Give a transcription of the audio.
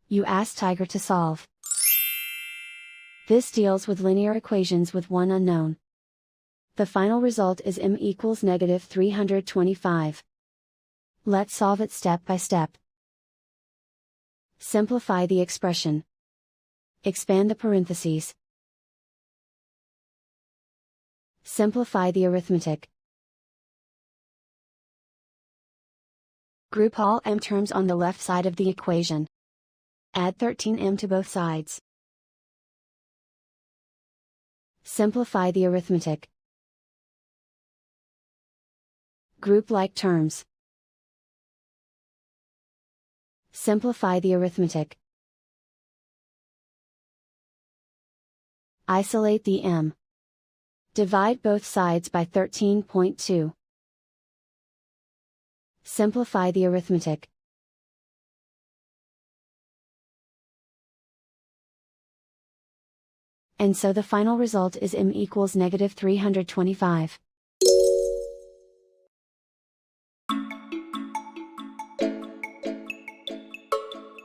You ask Tiger to solve. This deals with linear equations with one unknown. The final result is m equals -325. Let's solve it step by step. Simplify the expression. Expand the parentheses. Simplify the arithmetic. Group all m terms on the left side of the equation. Add 13m to both sides. Simplify the arithmetic. Group like terms. Simplify the arithmetic. Isolate the m. Divide both sides by 13.2. Simplify the arithmetic. And so the final result is m equals -325.